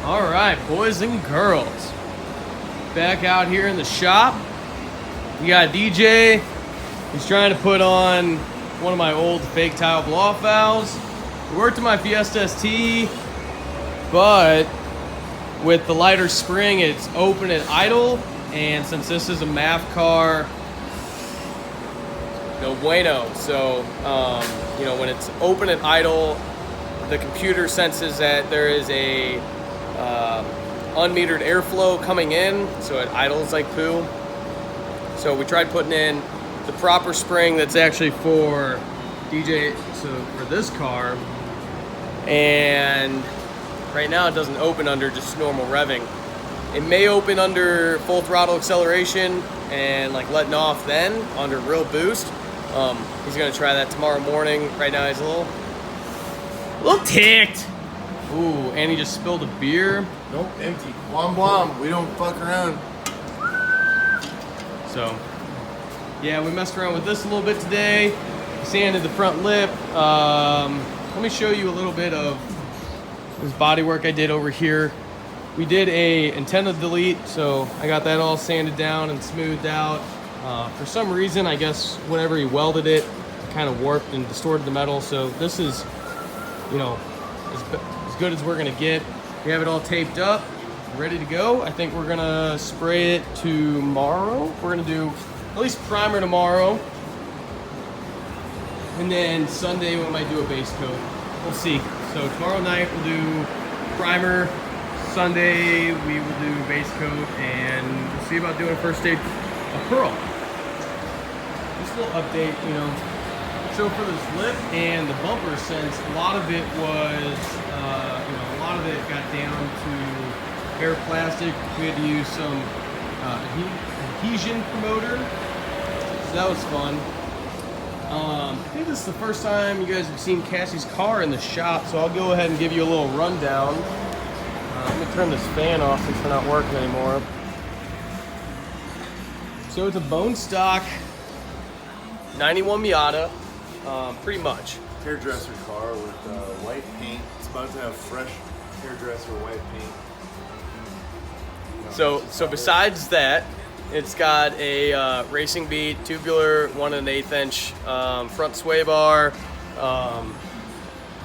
All right, boys and girls, back out here in the shop. We got DJ. He's trying to put on one of my old fake tile blow-off valves. It worked in my Fiesta ST, but with the lighter spring, it's open and idle. And since this is a MAF car, no bueno. So, when it's open and idle, the computer senses that there is a unmetered airflow coming in, so it idles like poo. So we tried putting in the proper spring that's actually for DJ, so for this car, and right now it doesn't open under just normal revving. It may open under full throttle acceleration and like letting off then under real boost. He's gonna try that tomorrow morning. Right now he's a little ticked. Ooh, and he just spilled a beer. Nope, empty. Blom blom. We don't fuck around. So, yeah, we messed around with this a little bit today. Sanded the front lip. Let me show you a little bit of this body work I did over here. We did a antenna delete, so I got that all sanded down and smoothed out. For some reason, I guess whenever he welded it, it kind of warped and distorted the metal. So this is, as good as we're gonna get. We have it all taped up, ready to go. I think we're gonna spray it tomorrow. We're gonna do at least primer tomorrow. And then Sunday we might do a base coat. We'll see. So tomorrow night we'll do primer. Sunday we will do base coat, and we'll see about doing a first stage of pearl. Just a little update, So for this lip and the bumper, since a lot of it was, a lot of it got down to bare plastic, we had to use some adhesion promoter. So that was fun. I think this is the first time you guys have seen Cassie's car in the shop, so I'll go ahead and give you a little rundown. Let me turn this fan off since we're not working anymore. So it's a bone stock 91 Miata, pretty much. Hairdresser car with white paint. It's about to have fresh hairdresser white paint. So besides that, it's got a Racing Beat tubular 1 1/8 inch front sway bar. Is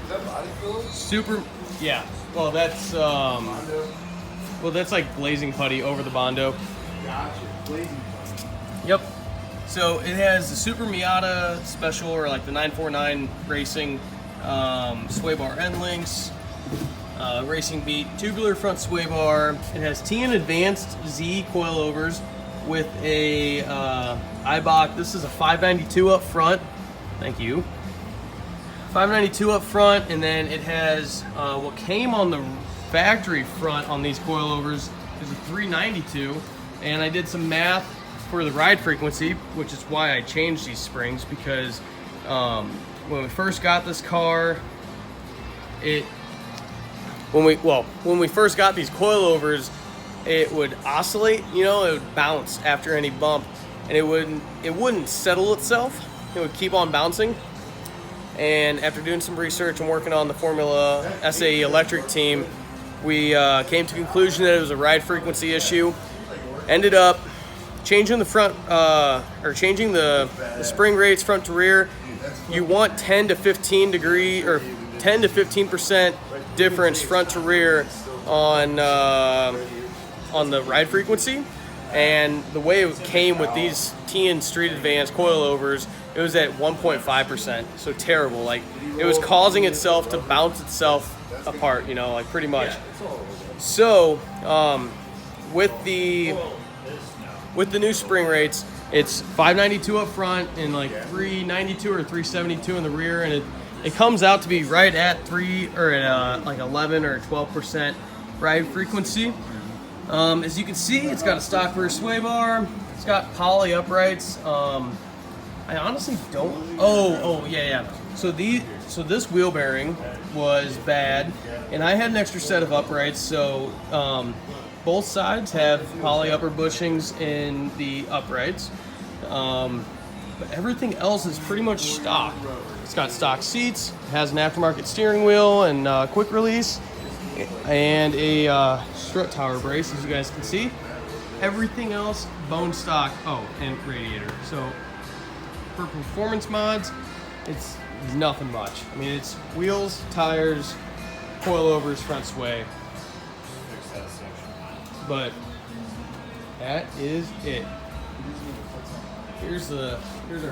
that body fluid? Super, yeah. Well, that's that's like glazing putty over the Bondo. Gotcha. Blazing putty. Yep. So it has the Super Miata Special, or like the 949 Racing sway bar end links, Racing Beat tubular front sway bar. It has TN Advanced Z coilovers with a Eibach. This is a 592 up front. Thank you. 592 up front, and then it has what came on the factory front on these coilovers is a 392, and I did some math for the ride frequency, which is why I changed these springs, because when we first got this car, when we first got these coilovers, it would oscillate, it would bounce after any bump, and it wouldn't settle itself. It would keep on bouncing. And after doing some research and working on the Formula SAE electric team, we came to the conclusion that it was a ride frequency issue. Ended up changing the front, changing the spring rates front to rear. You want 10 to 15 degree, or 10 to 15% difference front to rear on the ride frequency. And the way it came with these TN Street Advanced coilovers, it was at 1.5%, so terrible. Like, it was causing itself to bounce itself apart, pretty much. So, with the new spring rates, it's 592 up front and like 392 or 372 in the rear, and it comes out to be right at 11 or 12% ride frequency. As you can see, it's got a stock rear sway bar. It's got poly uprights. I honestly don't. Oh yeah. So this wheel bearing was bad, and I had an extra set of uprights. So both sides have poly upper bushings in the uprights, but everything else is pretty much stock. It's got stock seats. It has an aftermarket steering wheel and quick release. and a strut tower brace, as you guys can see. Everything else bone stock. Oh, and radiator. So for performance mods, it's nothing much. I mean, it's wheels, tires, coilovers, front sway. But that is it. Here's our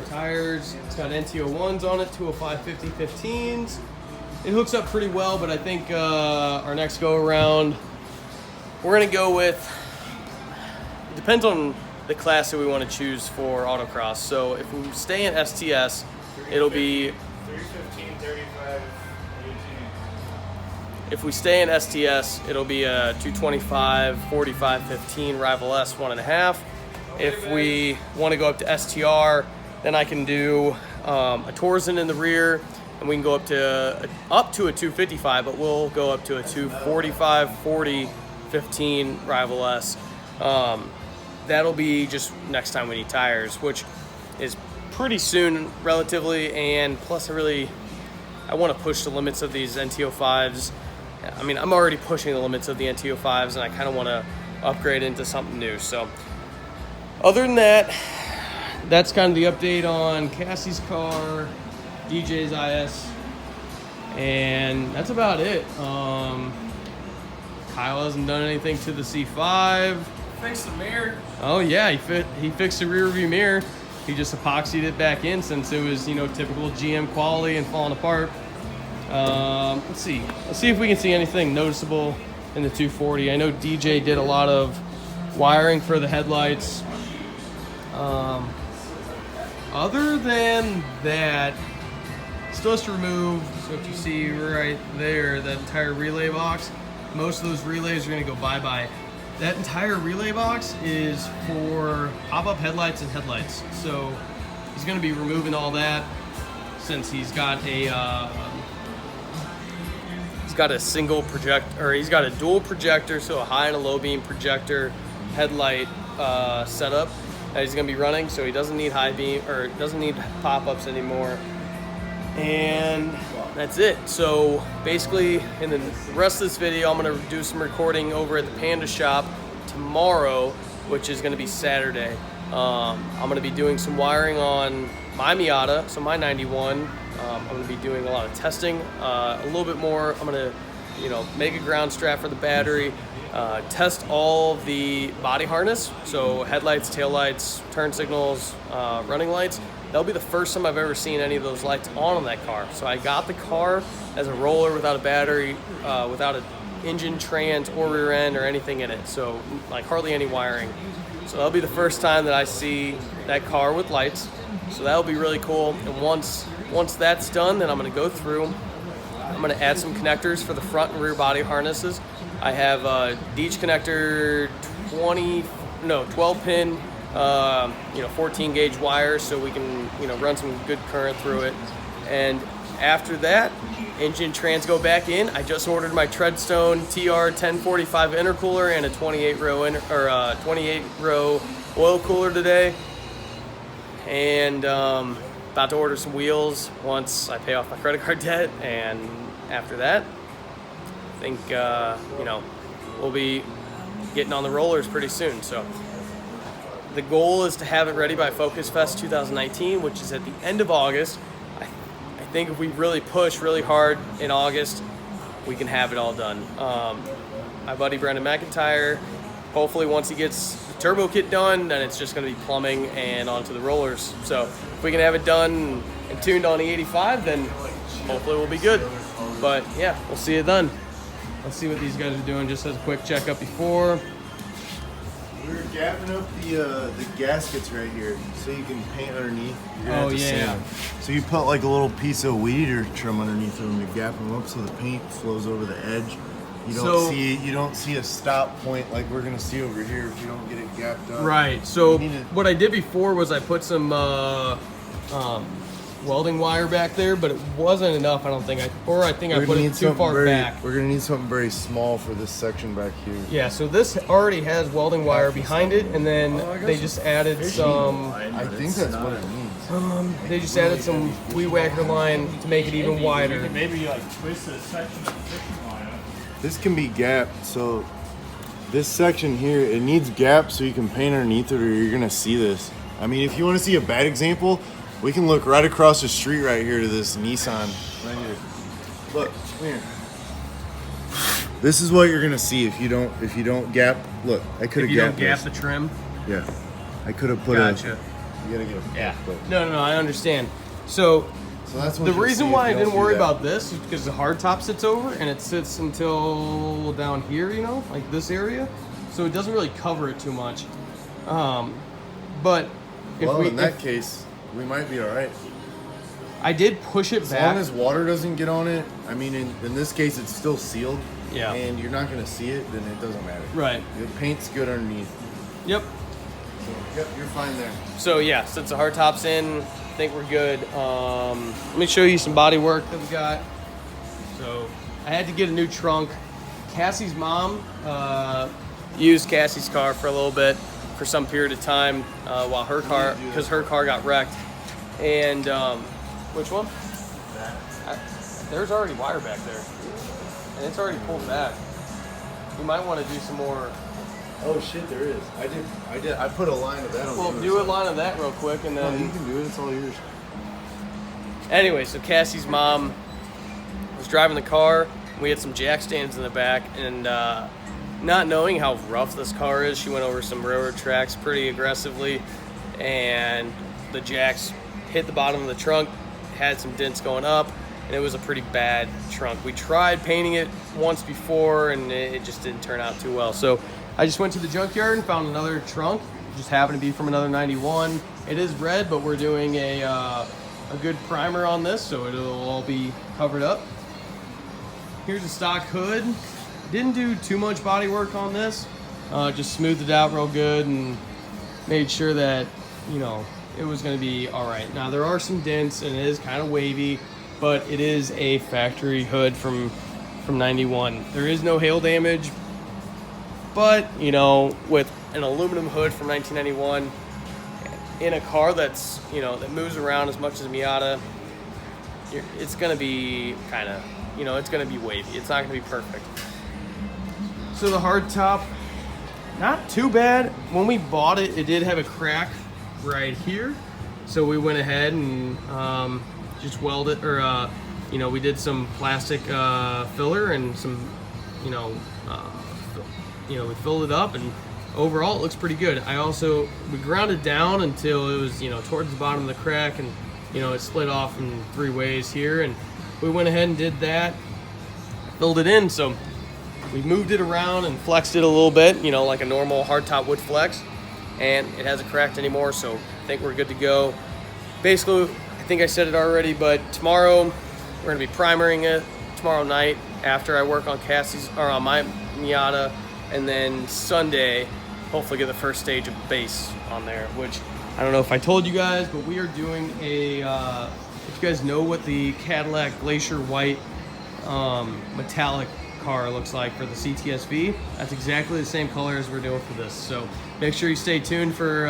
tires. It's got NT01s on it, 205 50/15s. It hooks up pretty well, but I think our next go around, we're gonna go with, it depends on the class that we want to choose for autocross. So if we stay in STS, it'll be 315, 35, 18. If we stay in STS, it'll be a 225, 45, 15 Rival S 1.5. If we want to go up to STR, then I can do a Torsen in the rear, and we can go up to a 255, but we'll go up to a 245, 40, 15 Rival S. That'll be just next time we need tires, which is pretty soon relatively, and plus I want to push the limits of these NT05s. I mean, I'm already pushing the limits of the NT05s, and I kind of want to upgrade into something new. So other than that, that's kind of the update on Cassie's car, DJ's IS, and that's about it. Kyle hasn't done anything to the C5. Fix the mirror. Oh yeah, he fixed the rear view mirror. He just epoxied it back in since it was, typical GM quality and falling apart. Let's see if we can see anything noticeable in the 240. I know DJ did a lot of wiring for the headlights. Other than that, still has to remove, so if you see right there, that entire relay box, most of those relays are going to go bye-bye. That entire relay box is for pop-up headlights and headlights. So he's going to be removing all that since he's got a single projector, or he's got a dual projector, so a high and a low beam projector headlight setup that he's going to be running. So he doesn't need high beam, or doesn't need pop-ups anymore. And that's it. So basically, in the rest of this video, I'm going to do some recording over at the Panda shop tomorrow, which is going to be Saturday. I'm going to be doing some wiring on my Miata, so my 91. I'm going to be doing a lot of testing, a little bit more. I'm going to, make a ground strap for the battery, test all the body harness, so headlights, taillights, turn signals, running lights. That'll be the first time I've ever seen any of those lights on that car. So I got the car as a roller without a battery, without an engine, trans, or rear end, or anything in it. So like hardly any wiring. So that'll be the first time that I see that car with lights. So that'll be really cool. And once that's done, then I'm gonna go through. I'm gonna add some connectors for the front and rear body harnesses. I have a Deech connector 12 pin, 14 gauge wire, so we can, run some good current through it. And after that, engine trans go back in. I just ordered my Treadstone TR 1045 intercooler and a 28 row oil cooler today. And about to order some wheels once I pay off my credit card debt. And after that, I think we'll be getting on the rollers pretty soon. So the goal is to have it ready by Focus Fest 2019, which is at the end of August. I think if we really push really hard in August, we can have it all done. My buddy Brendan McIntyre, hopefully once he gets the turbo kit done, then it's just going to be plumbing and onto the rollers. So if we can have it done and tuned on E85, then hopefully we'll be good. But yeah, we'll see it then. Let's see what these guys are doing just as a quick checkup before. We were gapping up the gaskets right here, so you can paint underneath. Oh yeah. So you put like a little piece of weed eater trim underneath them to gap them up, so the paint flows over the edge. You don't see a stop point like we're gonna see over here if you don't get it gapped up. Right. So what I did before was I put some welding wire back there, but it wasn't enough. I don't think I put it too far back. We're gonna need something very small for this section back here. Yeah. So this already has welding wire behind it, and then they just added some. I think that's what it needs. They just added some weed whacker line to make it even wider. Maybe like twist a section of the fishing line up. this can be gapped. So this section here, it needs gaps so you can paint underneath it, or you're gonna see this. I mean, if you want to see a bad example, we can look right across the street right here to this Nissan right here. Look, come here. This is what you're gonna see if you don't gap. Look, I could have gapped. If you don't gap this. the trim. Yeah, I could have put Gotcha. You gotta get a Yeah. but- No, I understand. So that's what the you'll reason see why I if you didn't don't do worry that. about this is because the hard top sits over and it sits until down here, you know, like this area. So it doesn't really cover it too much. But if Well, we, in that case, we might be all right. I did push it As back. long as water doesn't get on it, I mean, in this case, it's still sealed. Yeah. And you're not gonna see it, then it doesn't matter. Right. The paint's good underneath. Yep. So, yep, you're fine there. So yeah, since the hard top's in, I think we're good. Let me show you some body work that we got. So I had to get a new trunk. Cassie's mom used Cassie's car for a little bit, for some period of time, while her car, because her car got wrecked. And which one? There's already wire back there, and it's already pulled back. You might want to do some more. Oh shit, there is. I put a line of that on. Well, do a line of that real quick, and then. No, you can do it. It's all yours. Anyway, so Cassie's mom was driving the car. We had some jack stands in the back, and not knowing how rough this car is, she went over some railroad tracks pretty aggressively, and the jacks hit the bottom of the trunk, had some dents going up, and it was a pretty bad trunk. We tried painting it once before, and it just didn't turn out too well. So I just went to the junkyard and found another trunk. It just happened to be from another 91. It is red, but we're doing a good primer on this, so it'll all be covered up. Here's a stock hood. Didn't do too much body work on this. Just smoothed it out real good and made sure that, you know, it was going to be all right. Now there are some dents and it is kind of wavy, but it is a factory hood from 91. There is no hail damage, but you know, with an aluminum hood from 1991 in a car that's, you know, that moves around as much as a Miata, it's going to be kind of, you know, it's going to be wavy. It's not going to be perfect. So the hard top, not too bad. When we bought it, it did have a crack right here. So we went ahead and just welded, or you know, we did some plastic filler and some, you know, we filled it up, and overall it looks pretty good. We ground it down until it was, you know, towards the bottom of the crack, and you know, it split off in 3 ways here, and we went ahead and did that, filled it in. So we moved it around and flexed it a little bit, you know, like a normal hardtop would flex, and it hasn't cracked anymore, so I think we're good to go. Basically, I think I said it already, but tomorrow we're gonna be primering it tomorrow night after I work on Cassie's, or on my Miata, and then Sunday, hopefully get the first stage of base on there, which I don't know if I told you guys, but we are doing a, if you guys know what the Cadillac Glacier White metallic car looks like for the CTSV, that's exactly the same color as we're doing for this. So make sure you stay tuned for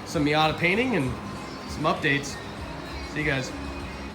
some Miata painting and some updates. See you guys.